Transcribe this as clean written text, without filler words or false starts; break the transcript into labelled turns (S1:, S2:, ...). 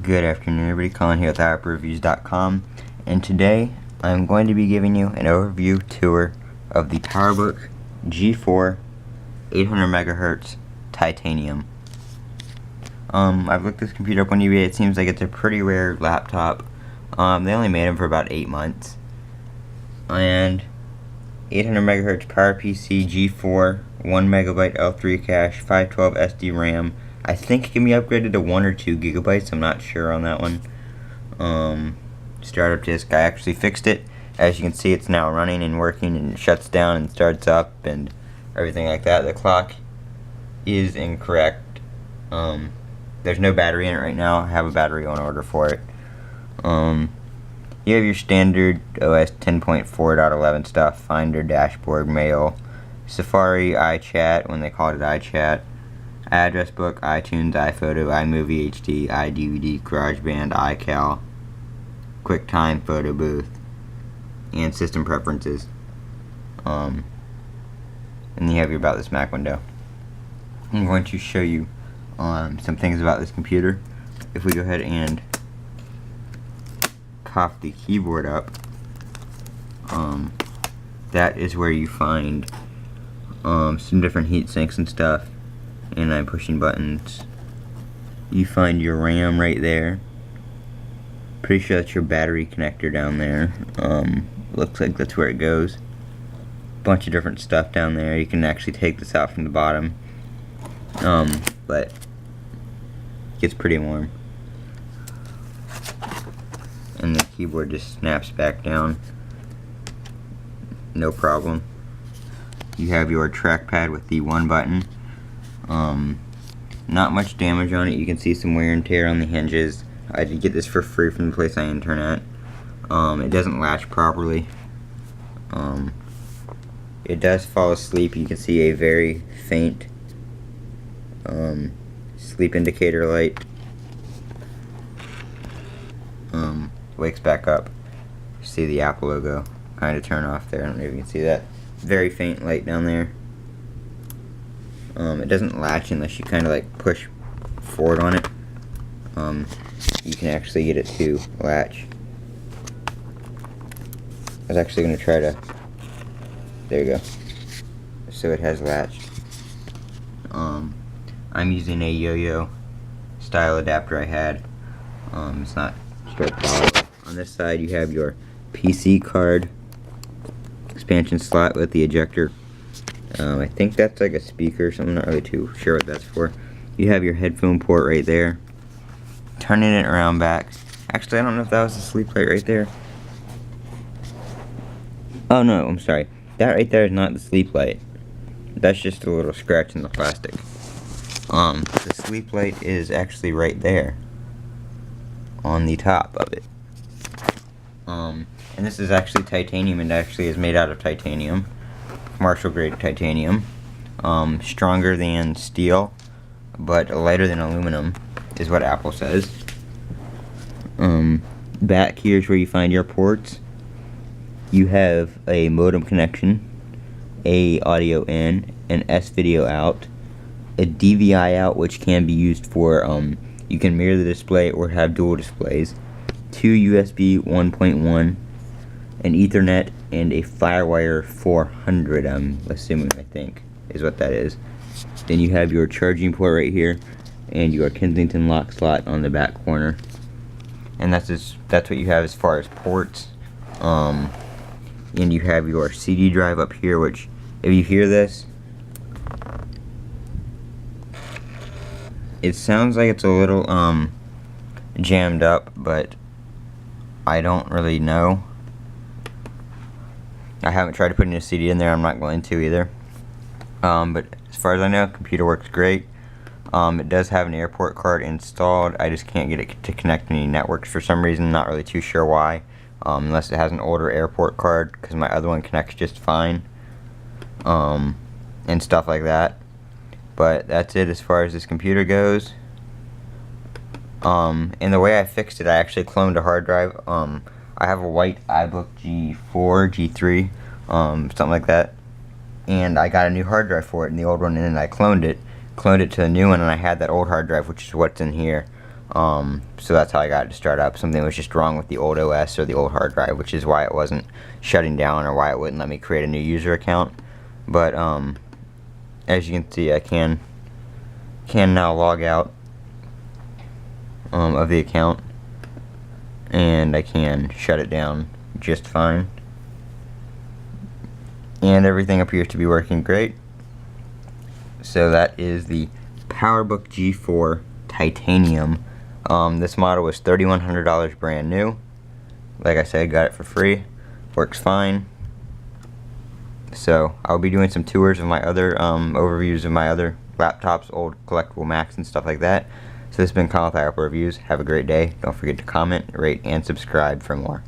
S1: Good afternoon, everybody. Colin here with PowerbookReviews.com, and today I'm going to be giving you an overview tour of the Powerbook G4 800 megahertz titanium. I've looked this computer up on eBay. It seems like it's a pretty rare laptop. They only made them for about 8 months, and 800 megahertz PowerPC G4, 1 megabyte L3 cache, 512 SD RAM. I think it can be upgraded to 1 or 2 gigabytes. I'm not sure on that one. Startup disk, I actually fixed it. As you can see, it's now running and working, and it shuts down and starts up and everything like that. The clock is incorrect. There's no battery in it right now. I have a battery on order for it. You have your standard OS 10.4.11 stuff: Finder, Dashboard, Mail, Safari, iChat, when they called it iChat, Address Book, iTunes, iPhoto, iMovie HD, iDVD, GarageBand, iCal, QuickTime, Photo Booth, and System Preferences. And you have your About This Mac window. I'm going to show you some things about this computer. If we go ahead and pop the keyboard up, that is where you find some different heat sinks and stuff. And I'm pushing buttons. You find your RAM right there. Pretty sure that's your battery connector down there. Looks like that's where it goes. Bunch of different stuff down there. You can actually take this out from the bottom. But it gets pretty warm. And the keyboard just snaps back down. No problem. You have your trackpad with the one button. Not much damage on it. You can see some wear and tear on the hinges. I did get this for free from the place I intern at. It doesn't latch properly. It does fall asleep. You can see a very faint sleep indicator light. Wakes back up. See the Apple logo kind of turn off there. I don't know if you can see that. Very faint light down there. It doesn't latch unless you kind of like push forward on it. You can actually get it to latch. I was actually going to try to... There you go. So it has latched. I'm using a yo-yo style adapter I had. It's not straight power. On this side you have your PC card expansion slot with the ejector. I think that's like a speaker, so I'm not really too sure what that's for. You have your headphone port right there. Turning it around back. Actually, I don't know if that was the sleep light right there. Oh no, I'm sorry. That right there is not the sleep light. That's just a little scratch in the plastic. The sleep light is actually right there on the top of it. And this is actually titanium, and actually is made out of titanium. Commercial grade titanium. Stronger than steel, but lighter than aluminum, is what Apple says. Back here is where you find your ports. You have a modem connection, a audio in, an S video out, a DVI out, which can be used for you can mirror the display or have dual displays, 2 USB 1.1, an Ethernet, and a Firewire 400, I'm assuming, I think, is what that is. Then you have your charging port right here, and your Kensington lock slot on the back corner. And that's what you have as far as ports. And you have your CD drive up here, which, if you hear this, it sounds like it's a little jammed up, but I don't really know. I haven't tried to put a CD in there. I'm not going to either. But as far as I know, computer works great. It does have an airport card installed. I just can't get it to connect any networks for some reason. Not really too sure why. Unless it has an older airport card, because my other one connects just fine. And stuff like that. But that's it as far as this computer goes. And the way I fixed it, I actually cloned a hard drive. I have a white iBook G4, G3, something like that, and I got a new hard drive for it, and the old one, and I cloned it to a new one, and I had that old hard drive, which is what's in here. So that's how I got it to start up. Something was just wrong with the old OS or the old hard drive, which is why it wasn't shutting down or why it wouldn't let me create a new user account. But as you can see, I can now log out of the account, and I can shut it down just fine. And everything appears to be working great. So that is the Powerbook G4 Titanium. This model was $3,100 brand new. Like I said, got it for free. Works fine. So I'll be doing some tours of my other overviews of my other laptops, old collectible Macs and stuff like that. So this has been Colin with Apple Reviews. Have a great day. Don't forget to comment, rate, and subscribe for more.